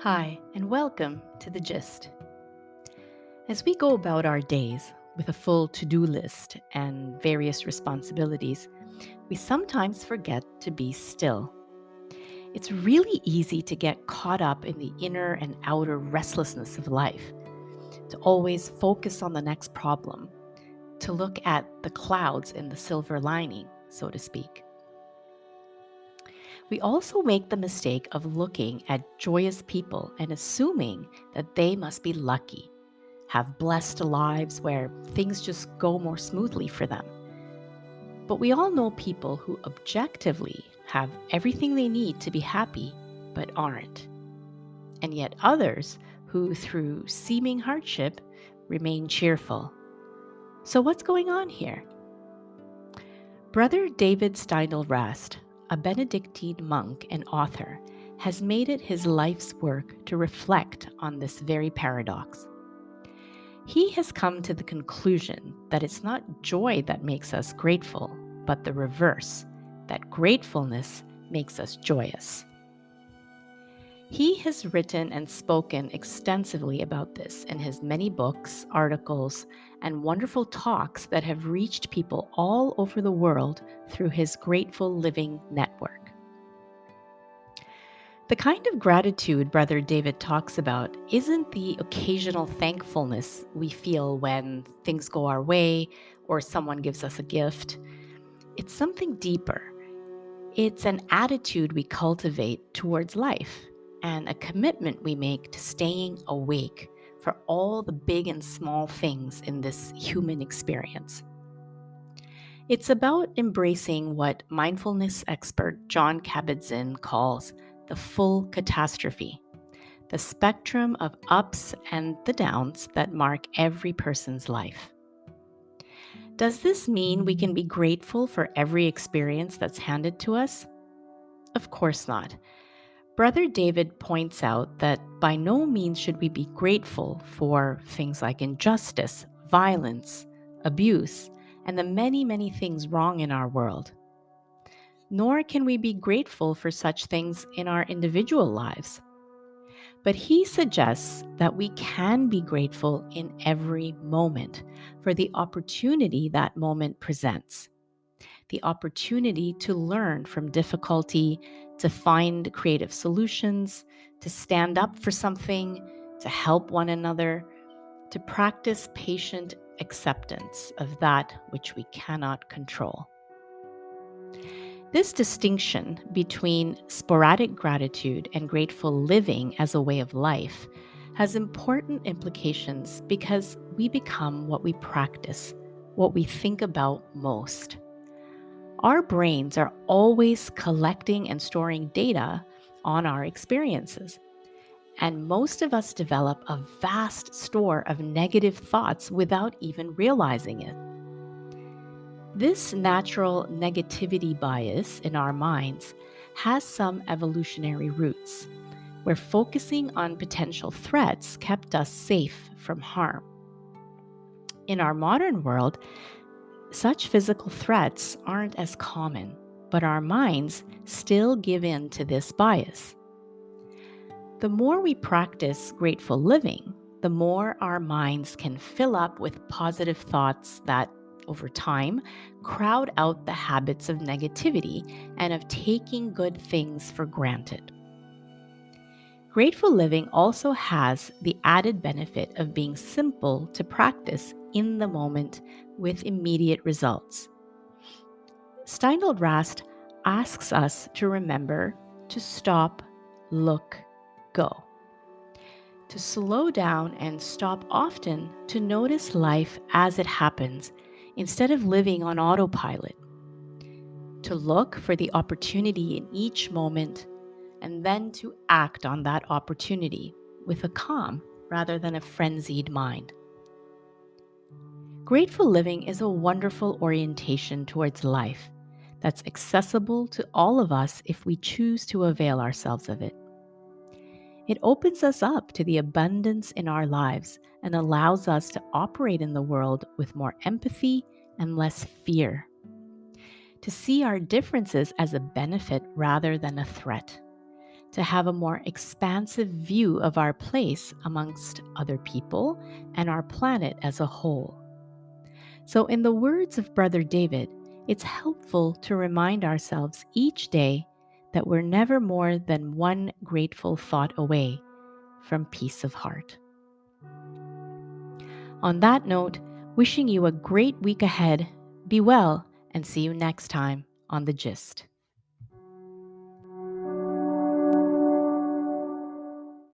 Hi, and welcome to The Gist. As we go about our days with a full to do list and various responsibilities, we sometimes forget to be still. It's really easy to get caught up in the inner and outer restlessness of life, to always focus on the next problem, to look at the clouds in the silver lining, so to speak. We also make the mistake of looking at joyous people and assuming that they must be lucky, have blessed lives where things just go more smoothly for them. But we all know people who objectively have everything they need to be happy, but aren't. And yet others who, through seeming hardship, remain cheerful. So, what's going on here? Brother David Steindl-Rast, a Benedictine monk and author, has made it his life's work to reflect on this very paradox. He has come to the conclusion that it's not joy that makes us grateful, but the reverse, that gratefulness makes us joyous. He has written and spoken extensively about this in his many books, articles, and wonderful talks that have reached people all over the world through his Grateful Living Network. The kind of gratitude Brother David talks about isn't the occasional thankfulness we feel when things go our way or someone gives us a gift. It's something deeper. It's an attitude we cultivate towards life and a commitment we make to staying awake for all the big and small things in this human experience. It's about embracing what mindfulness expert John Kabat-Zinn calls the full catastrophe, the spectrum of ups and the downs that mark every person's life. Does this mean we can be grateful for every experience that's handed to us? Of course not. Brother David points out that by no means should we be grateful for things like injustice, violence, abuse, and the many, many things wrong in our world. Nor can we be grateful for such things in our individual lives. But he suggests that we can be grateful in every moment for the opportunity that moment presents. The opportunity to learn from difficulty, to find creative solutions, to stand up for something, to help one another, to practice patient acceptance of that which we cannot control. This distinction between sporadic gratitude and grateful living as a way of life has important implications because we become what we practice, what we think about most. Our brains are always collecting and storing data on our experiences, and most of us develop a vast store of negative thoughts without even realizing it. This natural negativity bias in our minds has some evolutionary roots, where focusing on potential threats kept us safe from harm. In our modern world, such physical threats aren't as common, but our minds still give in to this bias. The more we practice grateful living, the more our minds can fill up with positive thoughts that, over time, crowd out the habits of negativity and of taking good things for granted. Grateful living also has the added benefit of being simple to practice in the moment with immediate results. Steindl-Rast asks us to remember to stop, look, go. To slow down and stop often to notice life as it happens instead of living on autopilot. To look for the opportunity in each moment and then to act on that opportunity with a calm rather than a frenzied mind. Grateful living is a wonderful orientation towards life that's accessible to all of us if we choose to avail ourselves of it. It opens us up to the abundance in our lives and allows us to operate in the world with more empathy and less fear. To see our differences as a benefit rather than a threat. to have a more expansive view of our place amongst other people and our planet as a whole. So, in the words of Brother David, it's helpful to remind ourselves each day that we're never more than one grateful thought away from peace of heart. On that note, wishing you a great week ahead, be well, and see you next time on The Gist.